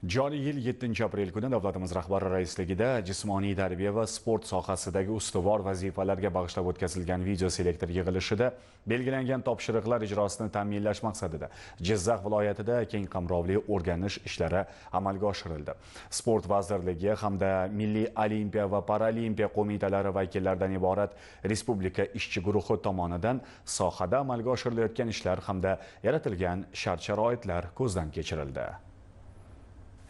Joriy yil 7-aprel kuni davlatimiz rahbari raisligida jismoniy tarbiya va sport sohasidagi ustuvor vazifalarga bag'ishlab o'tkazilgan video selektor yig'ilishida belgilangan topshiriqlar ijrosini ta'minlash maqsadida Jizzax viloyatida keng qamrovli o'rganish ishlari amalga oshirildi. Sport vazirligi hamda Milliy olimpiya va paralimpiya qo'mitalari vakillaridan iborat respublika ishchi guruhi tomonidan sohada amalga oshirilayotgan ishlar hamda yaratilgan shart-sharoitlar ko'zdan kechirildi.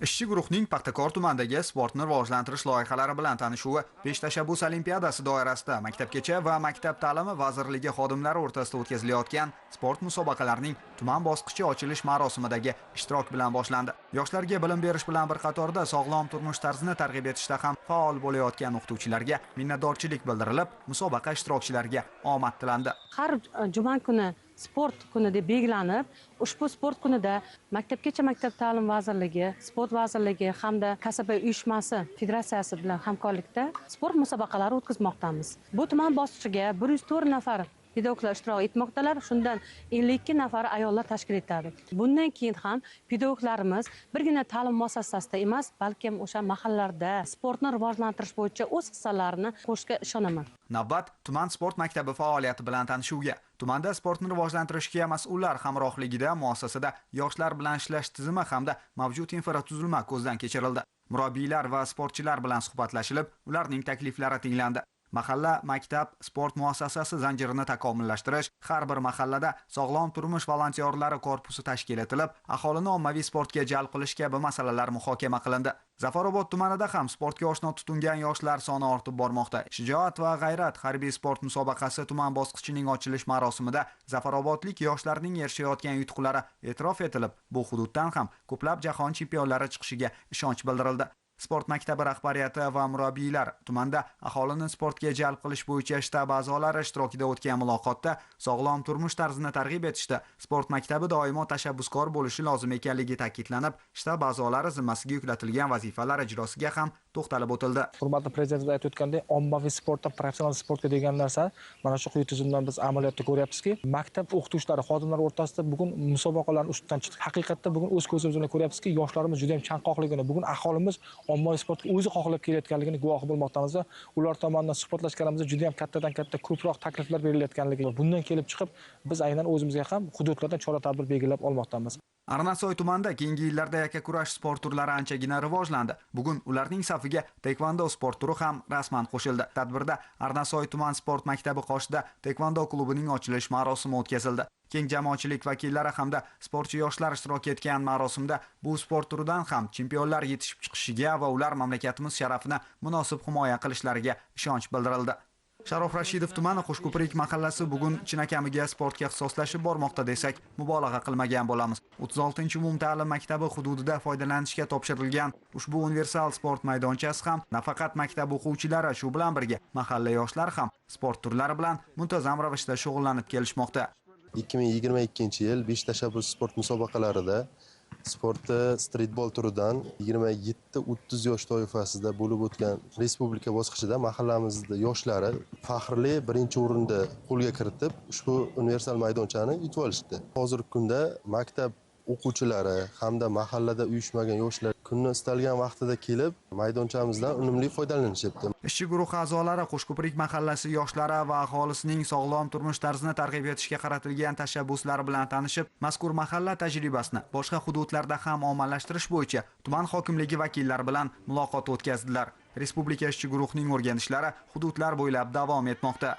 Ishchi guruhning Paxtakor tumanidagi sportni rivojlantirish loyihalari bilan tanishuvi 5 tashabbus olimpiadasi doirasida Maktabgacha va Maktab ta'limi vazirligi xodimlari o'rtasida o'tkazilayotgan sport musobaqalarining tuman bosqichi ochilish marosimidagi ishtirok bilan boshlandi. Yoshlarga bilim berish bilan bir qatorda sog'lom turmush tarzini targ'ib etishda ham faol bo'layotgan o'qituvchilarga minnatdorchilik bildirilib, musobaqa ishtirokchilariga omad tilandi. Har juma kuni sport kuni deb belgilanib, ushbu sport kunida Maktabgacha Maktab ta'limi vazirligi, sport vazirligi hamda kasaba uyushmasi federatsiyasi bilan hamkorlikda sport musobaqalari o'tkazmoqdamiz. Bu tuman bosqichiga 104 nafar pedagoglar ishtirok etmoqdalar. Shundan 52 nafar ayollar tashkil etadi. Bundan keyin ham pedagoglarimiz birgina ta'lim muassasasida emas, balkim o'sha mahallalarda sportni rivojlantirish bo'yicha o'z hissalarini qo'shishga ishonaman. Navbat tuman sport maktabi faoliyati bilan tanishuvga. Tumanda sportni rivojlantirishga mas'ullar hamrohligida muassasada yoshlar bilan ishlash tizimi hamda mavjud infratuzilma ko'zdan kechirildi. Murabbiylar va sportchilar bilan suhbatlashilib, ularning takliflari tinglandi. Mahalla maktab sport muassasasi zanjirini takomillashtirish, har bir mahallada sog'lom turmush volontyorlari korpusi tashkil etilib, aholini ommaviy sportga jalb qilish kabi masalalar muhokama qilindi. Zafarobod tumanida ham sportga oshno tutingan yoshlar soni ortib bormoqda. Shijoat va g'ayrat harbiy sport musobaqasi tuman bosqichining ochilish marosimida zafarobodlik yoshlarning erishayotgan yutuqlari e'tirof etilib, bu hududdan ham ko'plab jahon chempionlari chiqishiga ishonch bildirildi. Sport maktabi rahbariyati va murabbiylar tumanda aholini sportga jalb qilish bo'yicha shtab a'zolari ishtirokida o'tgan muloqotda sog'lom turmush tarzini targ'ib etishda sport maktabi doimo tashabbuskor bo'lishi lozim ekanligi ta'kidlanib, shtab a'zolari zimmasiga yuklatilgan vazifalar ijrosiga ham to'xtalib o'tildi. Hurmatli prezident aytib o'tgandek, ommaviy sportdan professional sportga degan narsa mana shu quyi tizimdan biz amaliyotda ko'ryapmizki, maktab o'qituvchilari, xodimlar o'rtasida bugun musobaqalarning ustidan chiqdi. Haqiqatda bugun o'z ko'zimiz bilan ko'ryapmizki, yoshlarimiz juda ham chanqoqligini, bugun aholimiz ommaviy sportga o'zi xohlab kelayotganligini guvohi bo'lmoqdamiz va ular tomonidan suhbatlashganimizda juda ham kattadan katta ko'proq takliflar berilayotganligi va bundan kelib chiqib biz aynan o'zimizga ham hududlarda chora-tadbir belgilab olmoqdamiz. Arnasoy tumanida keyingi yillarda yakkakurash sport turlari anchagina rivojlandi. Bugun ularning safiga taekvondo sport turi ham rasman qo'shildi. Tadbirda Arnasoy tuman sport maktabi qoshida taekvondo klubining ochilish marosimi o'tkazildi. Keng jamoatchilik vakillari hamda sportchi yoshlar ishtirok etgan marosimda bu sport turidan ham chempionlar yetishib chiqishiga va ular mamlakatimiz sharafini munosib himoya qilishlariga ishonch bildirildi. Sharof Rashidov tumani Qo'shko'prik mahallasi bugun chinakamiga sportga ixtisoslashib bormoqda desak, mubolag'a qilmagan bo'lamiz. 36-umumta'lim maktabi hududida foydalanishga topshirilgan ushbu universal sport maydonchasi ham nafaqat maktab o'quvchilari, shu bilan birga mahalla yoshlar ham sport turlari bilan muntazam ravishda shug'ullanib kelishmoqda. 2022-yil 5 tashabbus sport musobaqalarida sportda streetbol turidan 27-30 yosh toifasida bo'lib o'tgan respublika bosqichida mahallamizda yoshlari faxrli birinchi o'rinda qo'lga kiritib, ushbu universal maydonchani yutib olishdi. Hozirgi kunda maktab o'quvchilari hamda mahallada uyushmagan yoshlar kunni istalgan vaqtida kelib, maydonchamizdan unumli foydalanishyapti. Ishchi guruh a'zolari Qo'shko'prik mahallasi yoshlari va aholisining sog'lom turmush tarzini targ'ib etishga qaratilgan tashabbuslari bilan tanishib, mazkur mahalla tajribasini boshqa hududlarda ham ommalashtirish bo'yicha tuman hokimligi vakillari bilan muloqot o'tkazdilar. Respublika ishchi guruhining o'rganishlari hududlar bo'ylab davom etmoqda.